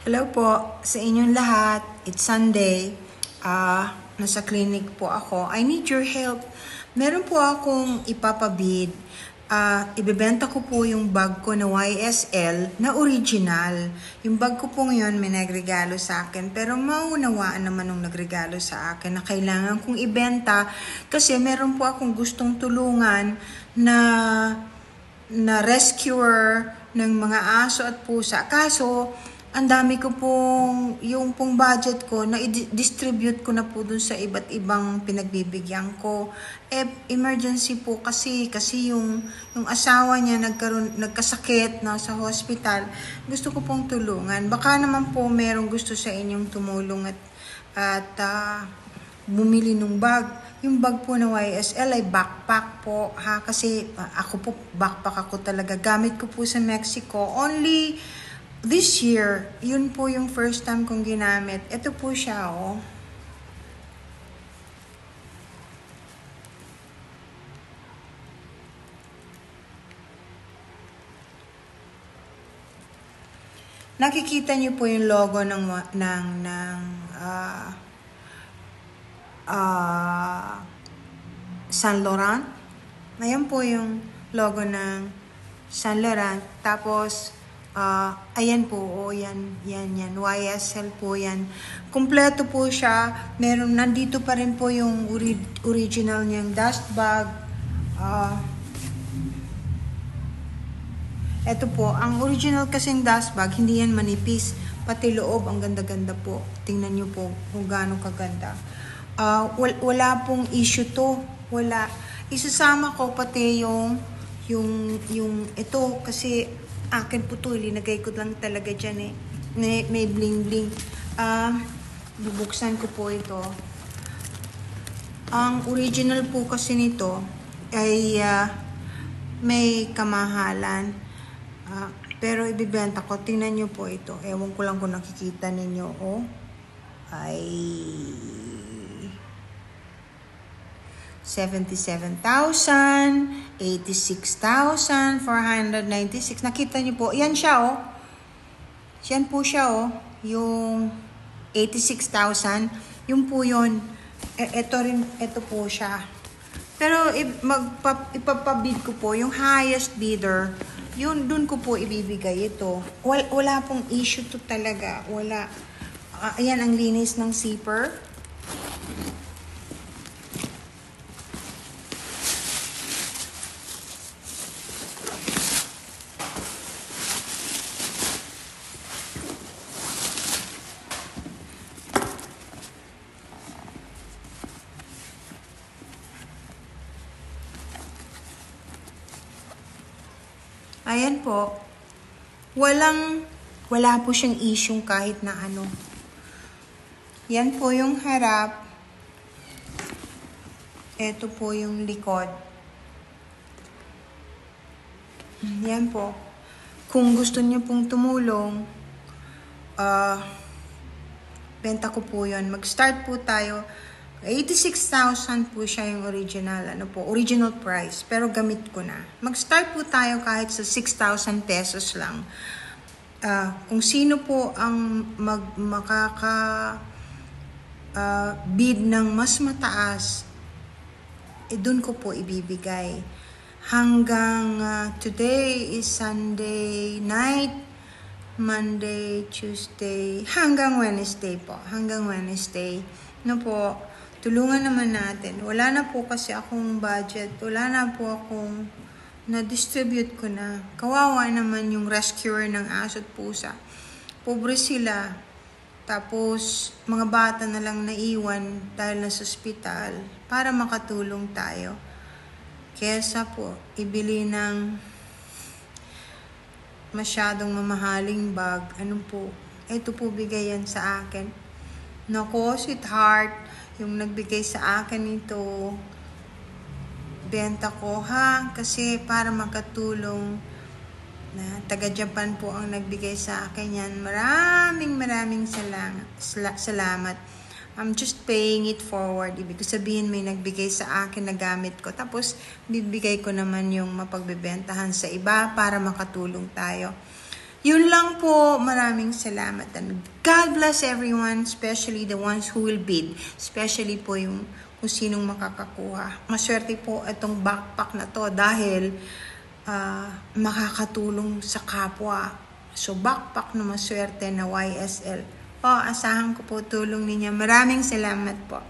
Hello po sa inyong lahat. It's Sunday. Nasa clinic po ako. I need your help. Meron po akong ipapabid. Ibebenta ko po yung bag ko na YSL na original. Yung bag ko po ngayon may nagregalo sa akin. Pero maunawaan naman nung nagregalo sa akin na kailangan kong ibenta kasi meron po akong gustong tulungan na rescuer ng mga aso at pusa. Kaso, ang dami ko pong, yung pong budget ko, na i-distribute ko na po dun sa iba't ibang pinagbibigyan ko. Emergency po kasi yung asawa niya nagkasakit na sa hospital. Gusto ko pong tulungan. Baka naman po merong gusto sa inyong tumulong at bumili ng bag. Yung bag po na YSL ay backpack po ha, kasi ako po backpack ako talaga. Gamit ko po sa Mexico. Only this year, yun po yung first time kong ginamit. Ito po siya, oh. Nakikita niyo po yung logo ng Saint Laurent. Ayan po yung logo ng Saint Laurent. Tapos, ayan po, yan, YSL po yan. Kompleto po siya. Nandito pa rin po yung original niyang dust bag. Ito po, ang original kasing dust bag, hindi yan manipis. Pati loob, ang ganda-ganda po. Tingnan niyo po kung gaano kaganda. Wala pong issue to. Wala. Isasama ko pati yung ito kasi akin po to, linagay ko lang talaga dyan eh. May bling-bling. Bubuksan ko po ito. Ang original po kasi nito ay may kamahalan. Pero ibibenta ko. Tingnan nyo po ito. Ewan ko lang kung nakikita ninyo. Oh. Ay 77,000, 86,496. Nakita niyo po, yan siya oh. Yan po siya oh. Yung 86,000, yun po yun. Ito po siya. Pero ipapabid ko po, yung highest bidder, yun, dun ko po ibibigay ito. Wala pong issue to talaga. Wala. Ayan ang linis ng zipper. Ayan po. Wala po siyang issue kahit na ano. Yan po yung harap. Ito po yung likod. Yan po. Kung gusto niyo pong tumulong, benta ko po yun. Mag-start po tayo. 86,000 po siya yung original, original price, pero gamit ko na. Mag-start po tayo kahit sa 6,000 pesos lang. Kung sino po ang bid ng mas mataas, dun ko po ibibigay. Hanggang today is Sunday night, Monday, Tuesday, hanggang Wednesday po. Hanggang Wednesday. Po, tulungan naman natin. Wala na po kasi akong budget. Wala na po akong na-distribute ko na. Kawawa naman yung rescuer ng aso at pusa. Pobre sila. Tapos, mga bata na lang naiwan dahil nasa ospital para makatulong tayo. Kesa po, ibili ng masyadong mamahaling bag. Ito po bigayan sa akin. Nako, sweetheart, yung nagbigay sa akin ito, benta ko ha, kasi para makatulong na taga-Japan po ang nagbigay sa akin yan. Maraming salamat. I'm just paying it forward. Ibig sabihin may nagbigay sa akin na gamit ko. Tapos, bibigay ko naman yung mapagbebentahan sa iba para makatulong tayo. Yun lang po, maraming salamat. And God bless everyone, especially the ones who will bid. Especially po yung kung sinong makakakuha. Maswerte po itong backpack na to dahil makakatulong sa kapwa. So, backpack na maswerte na YSL. Asahan ko po tulong ninyo. Maraming salamat po.